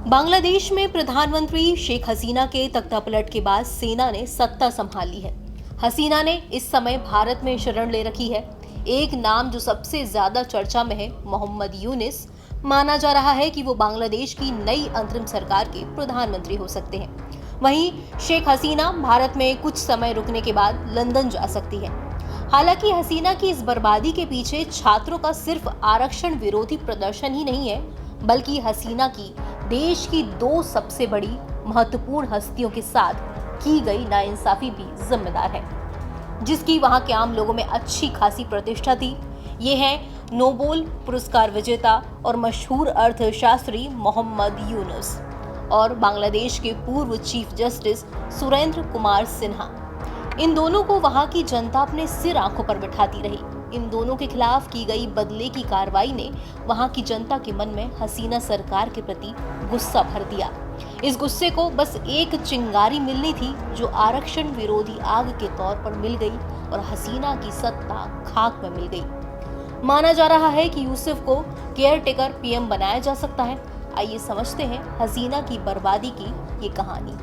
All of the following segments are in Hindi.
बांग्लादेश में प्रधानमंत्री शेख हसीना के तख्तापलट के बाद सेना ने सत्ता संभाल ली है। हसीना ने इस समय भारत में शरण ले रखी है। एक नाम जो सबसे ज्यादा चर्चा में है, मोहम्मद यूनिस। माना जा रहा है कि वो बांग्लादेश की नई अंतरिम सरकार के प्रधानमंत्री हो सकते हैं। वहीं शेख हसीना भारत में कुछ समय रुकने के बाद लंदन जा सकती है। हालांकि हसीना की इस बर्बादी के पीछे छात्रों का सिर्फ आरक्षण विरोधी प्रदर्शन ही नहीं है, बल्कि हसीना की देश की दो सबसे बड़ी महत्वपूर्ण हस्तियों के साथ की गई नाइंसाफी भी जिम्मेदार है, जिसकी वहां के आम लोगों में अच्छी खासी प्रतिष्ठा थी। ये हैं नोबेल पुरस्कार विजेता और मशहूर अर्थशास्त्री मोहम्मद यूनुस और बांग्लादेश के पूर्व चीफ जस्टिस सुरेंद्र कुमार सिन्हा। इन दोनों को वहां की जनता अपने सिर आंखों पर बिठाती रही। इन दोनों के खिलाफ की गई बदले की कार्रवाई ने वहां की जनता के मन में हसीना सरकार के प्रति गुस्सा भर दिया। इस गुस्से को बस एक चिंगारी मिलनी थी, जो आरक्षण विरोधी आग के तौर पर मिल गई और हसीना की सत्ता खाक में मिल गई। माना जा रहा है कि यूसुफ को केयर टेकर पीएम बनाया जा सकता है। आइए समझते हैं हसीना की बर्बादी की ये कहानी।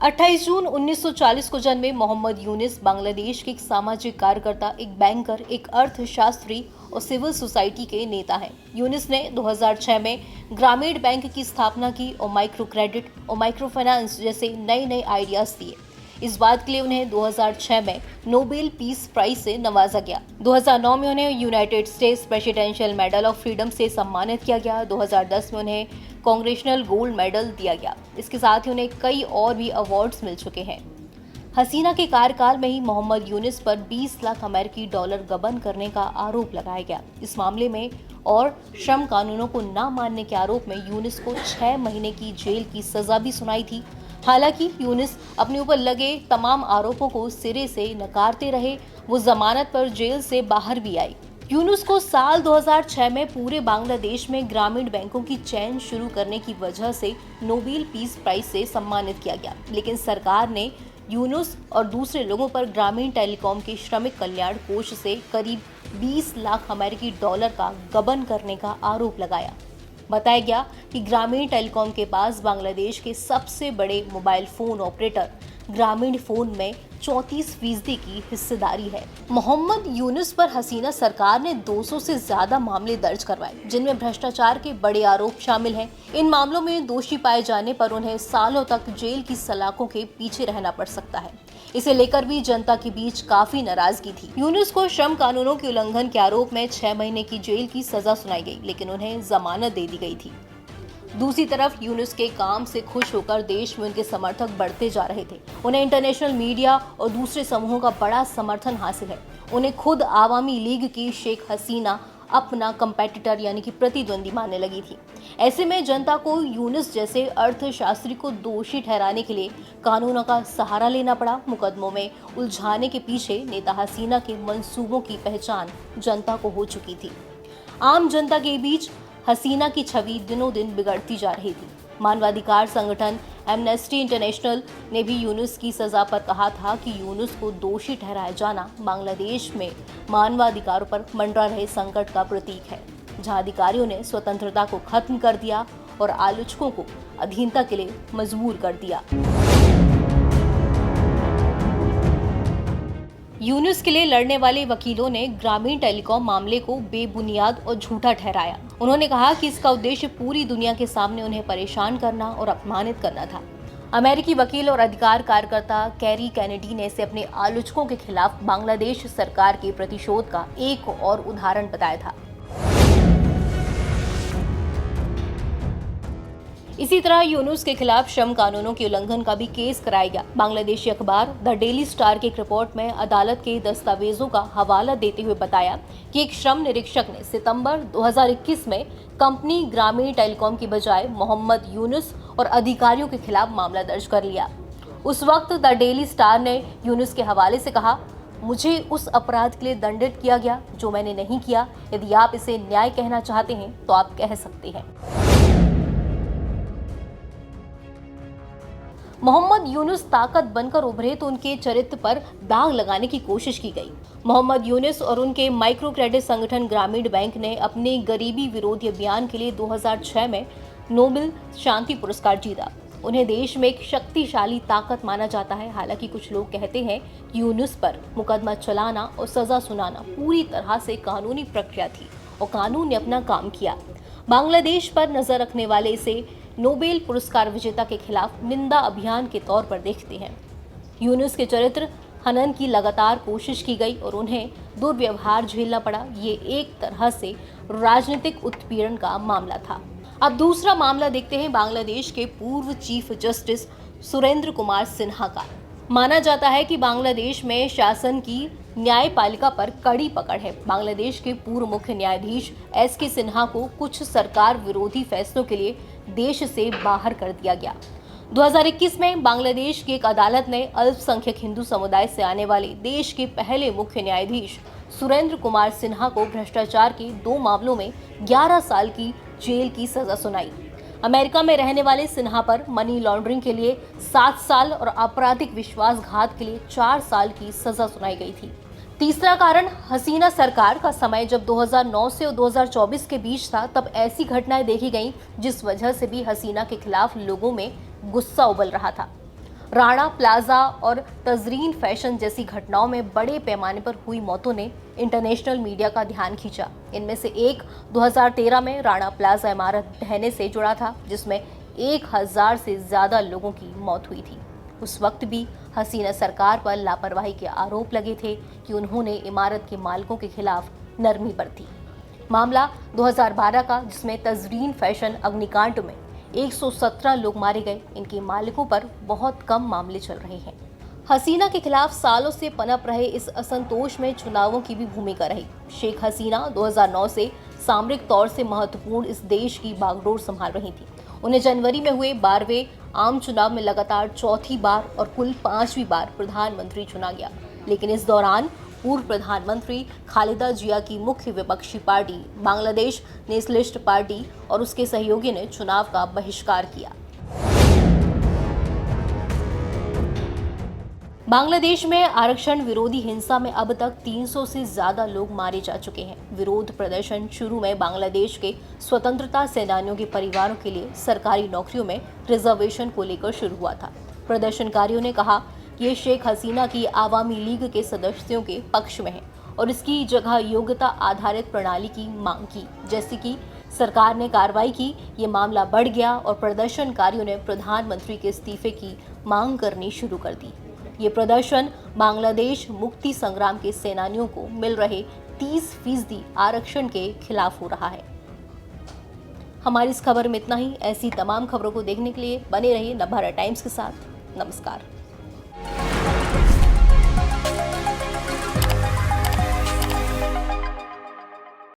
28 जून 1940 को जन्मे मोहम्मद यूनिस बांग्लादेश के एक सामाजिक कार्यकर्ता, एक बैंकर, एक अर्थशास्त्री और सिविल सोसाइटी के नेता हैं। यूनिस ने 2006 में ग्रामीण बैंक की स्थापना की और माइक्रो क्रेडिट और माइक्रो फाइनेंस जैसे नए आइडियाज दिए। इस बात के लिए उन्हें 2006 में नोबेल पीस प्राइज से नवाजा गया। 2009 में उन्हें United states presidential medal of freedom से सम्मानित किया गया। 2010 में उन्हें कांग्रेशनल गोल्ड मेडल दिया गया। इसके साथ ही उन्हें कई और भी अवार्ड्स मिल चुके हैं। हसीना के कार्यकाल में ही मोहम्मद यूनिस पर 20 लाख अमेरिकी डॉलर गबन करने का आरोप लगाया गया। इस मामले में और श्रम कानूनों को न मानने के आरोप में यूनिस को 6 महीने की जेल की सजा भी सुनाई थी। हालांकि यूनिस अपने ऊपर लगे तमाम आरोपों को सिरे से नकारते रहे। वो जमानत पर जेल से बाहर भी आई। यूनुस को साल 2006 में पूरे बांग्लादेश में ग्रामीण बैंकों की चेन शुरू करने की वजह से नोबेल पीस प्राइज से सम्मानित किया गया, लेकिन सरकार ने यूनुस और दूसरे लोगों पर ग्रामीण टेलीकॉम के श्रमिक कल्याण कोष से करीब 20 लाख अमेरिकी डॉलर का गबन करने का आरोप लगाया। बताया गया कि ग्रामीण टेलीकॉम के पास बांग्लादेश के सबसे बड़े मोबाइल फोन ऑपरेटर ग्रामीण फोन में 34% की हिस्सेदारी है। मोहम्मद यूनुस पर हसीना सरकार ने 200 से ज्यादा मामले दर्ज करवाए, जिनमें भ्रष्टाचार के बड़े आरोप शामिल हैं। इन मामलों में दोषी पाए जाने पर उन्हें सालों तक जेल की सलाखों के पीछे रहना पड़ सकता है। इसे लेकर भी जनता के बीच काफी नाराजगी थी। यूनुस को श्रम कानूनों के उल्लंघन के आरोप में 6 महीने की जेल की सजा सुनाई गई, लेकिन उन्हें जमानत दे दी गई थी। दूसरी तरफ यूनुस के काम से खुश होकर देश में उनके समर्थक बढ़ते जा रहे थे। उन्हें इंटरनेशनल मीडिया और दूसरे समूहों का बड़ा समर्थन हासिल है। उन्हें खुद आवामी लीग की शेख हसीना अपना कंपेटिटर यानी कि प्रतिद्वंदी मानने लगी थी। ऐसे में जनता को यूनुस जैसे अर्थशास्त्री को दोषी ठहराने के लिए कानूनों का सहारा लेना पड़ा। मुकदमों में उलझाने के पीछे नेता हसीना के मंसूबों की पहचान जनता को हो चुकी थी। आम जनता के बीच हसीना की छवि दिनों दिन बिगड़ती जा रही थी। मानवाधिकार संगठन एमनेस्टी इंटरनेशनल ने भी यूनुस की सजा पर कहा था कि यूनुस को दोषी ठहराया जाना बांग्लादेश में मानवाधिकारों पर मंडरा रहे संकट का प्रतीक है, जहां अधिकारियों ने स्वतंत्रता को खत्म कर दिया और आलोचकों को अधीनता के लिए मजबूर कर दिया। यूनुस के लिए लड़ने वाले वकीलों ने ग्रामीण टेलीकॉम मामले को बेबुनियाद और झूठा ठहराया। उन्होंने कहा कि इसका उद्देश्य पूरी दुनिया के सामने उन्हें परेशान करना और अपमानित करना था। अमेरिकी वकील और अधिकार कार्यकर्ता कैरी कैनेडी ने इसे अपने आलोचकों के खिलाफ बांग्लादेश सरकार के प्रतिशोध का एक और उदाहरण बताया था। इसी तरह यूनुस के खिलाफ श्रम कानूनों के उल्लंघन का भी केस कराया गया। बांग्लादेशी अखबार द डेली स्टार के एक रिपोर्ट में अदालत के दस्तावेजों का हवाला देते हुए बताया कि एक श्रम निरीक्षक ने सितंबर 2021 में कंपनी ग्रामीण टेलीकॉम की बजाय मोहम्मद यूनुस और अधिकारियों के खिलाफ मामला दर्ज कर लिया। उस वक्त द डेली स्टार ने यूनुस के हवाले से कहा, मुझे उस अपराध के लिए दंडित किया गया जो मैंने नहीं किया। यदि आप इसे न्याय कहना चाहते हैं तो आप कह सकते हैं। मोहम्मद यूनुस ताकत बनकर उभरे तो उनके चरित्र पर दाग लगाने की कोशिश की गई। मोहम्मद यूनुस और उनके माइक्रो क्रेडिट संगठन ग्रामीण बैंक ने अपने गरीबी विरोधी अभियान के लिए 2006 में नोबेल शांति पुरस्कार जीता। उन्हें देश में एक शक्तिशाली ताकत माना जाता है। हालांकि कुछ लोग कहते हैं कि यूनुस पर मुकदमा चलाना और सजा सुनाना पूरी तरह से कानूनी प्रक्रिया थी और कानून ने अपना काम किया। बांग्लादेश पर नजर रखने वाले इसे नोबेल पुरस्कार विजेता के खिलाफ निंदा अभियान के तौर पर देखते हैं। यूनुस के चरित्र हनन की लगातार कोशिश की गई और उन्हें दुर्व्यवहार झेलना पड़ा। ये एक तरह से राजनीतिक उत्पीड़न का मामला था। अब दूसरा मामला देखते हैं बांग्लादेश के पूर्व चीफ जस्टिस सुरेंद्र कुमार सिन्हा का। माना जाता है कि बांग्लादेश में शासन की न्यायपालिका पर कड़ी पकड़ है। बांग्लादेश के पूर्व मुख्य न्यायाधीश एस.के. सिन्हा को कुछ सरकार विरोधी फैसलों के लिए देश से बाहर कर दिया गया। 2021 में बांग्लादेश की एक अदालत ने अल्पसंख्यक हिंदू समुदाय से आने वाले देश के पहले मुख्य न्यायाधीश सुरेंद्र कुमार सिन्हा को भ्रष्टाचार के 2 मामलों में 11 साल की जेल की सजा सुनाई। अमेरिका में रहने वाले सिन्हा पर मनी लॉन्ड्रिंग के लिए 7 साल और आपराधिक विश्वासघात के लिए 4 साल की सजा सुनाई गई थी। तीसरा कारण हसीना सरकार का समय जब 2009 से 2024 के बीच था, तब ऐसी घटनाएं देखी गईं जिस वजह से भी हसीना के खिलाफ लोगों में गुस्सा उबल रहा था। राणा प्लाजा और तजरीन फैशन जैसी घटनाओं में बड़े पैमाने पर हुई मौतों ने इंटरनेशनल मीडिया का ध्यान खींचा। इनमें से एक 2013 में राणा प्लाजा इमारत ढहने से जुड़ा था, जिसमें 1000 से ज्यादा लोगों की मौत हुई थी। उस वक्त भी हसीना सरकार पर लापरवाही के आरोप लगे थे कि उन्होंने इमारत के मालिकों के खिलाफ नरमी बरती। मामला 2012 का, जिसमें तजरीन फैशन अग्निकांड में 117 लोग मारे गए। इनके मालिकों पर बहुत कम मामले चल रहे हैं। हसीना के खिलाफ सालों से पनप रहे इस असंतोष में चुनावों की भी भूमिका रही। शेख हसीना 2009 से सामरिक तौर से महत्वपूर्ण इस देश की बागडोर संभाल रही थी। उन्हें जनवरी में हुए 12वें आम चुनाव में लगातार चौथी बार और कुल 5वीं बार प्रधानमंत्री चुना गया। लेकिन इस दौरान पूर्व प्रधानमंत्री खालिदा जिया की मुख्य विपक्षी पार्टी बांग्लादेश नेशनलिस्ट पार्टी और उसके सहयोगी ने चुनाव का बहिष्कार किया। बांग्लादेश में आरक्षण विरोधी हिंसा में अब तक 300 से ज्यादा लोग मारे जा चुके हैं। विरोध प्रदर्शन शुरू में बांग्लादेश के स्वतंत्रता सेनानियों के परिवारों के लिए सरकारी नौकरियों में रिजर्वेशन को लेकर शुरू हुआ था। प्रदर्शनकारियों ने कहा कि ये शेख हसीना की आवामी लीग के सदस्यों के पक्ष में है और इसकी जगह योग्यता आधारित प्रणाली की मांग की। जैसे कि सरकार ने कार्रवाई की, ये मामला बढ़ गया और प्रदर्शनकारियों ने प्रधानमंत्री के इस्तीफे की मांग करनी शुरू कर दी। ये प्रदर्शन बांग्लादेश मुक्ति संग्राम के सेनानियों को मिल रहे 30% आरक्षण के खिलाफ हो रहा है। हमारी इस खबर में इतना ही। ऐसी तमाम खबरों को देखने के लिए बने रहिए नवभारत टाइम्स के साथ। नमस्कार।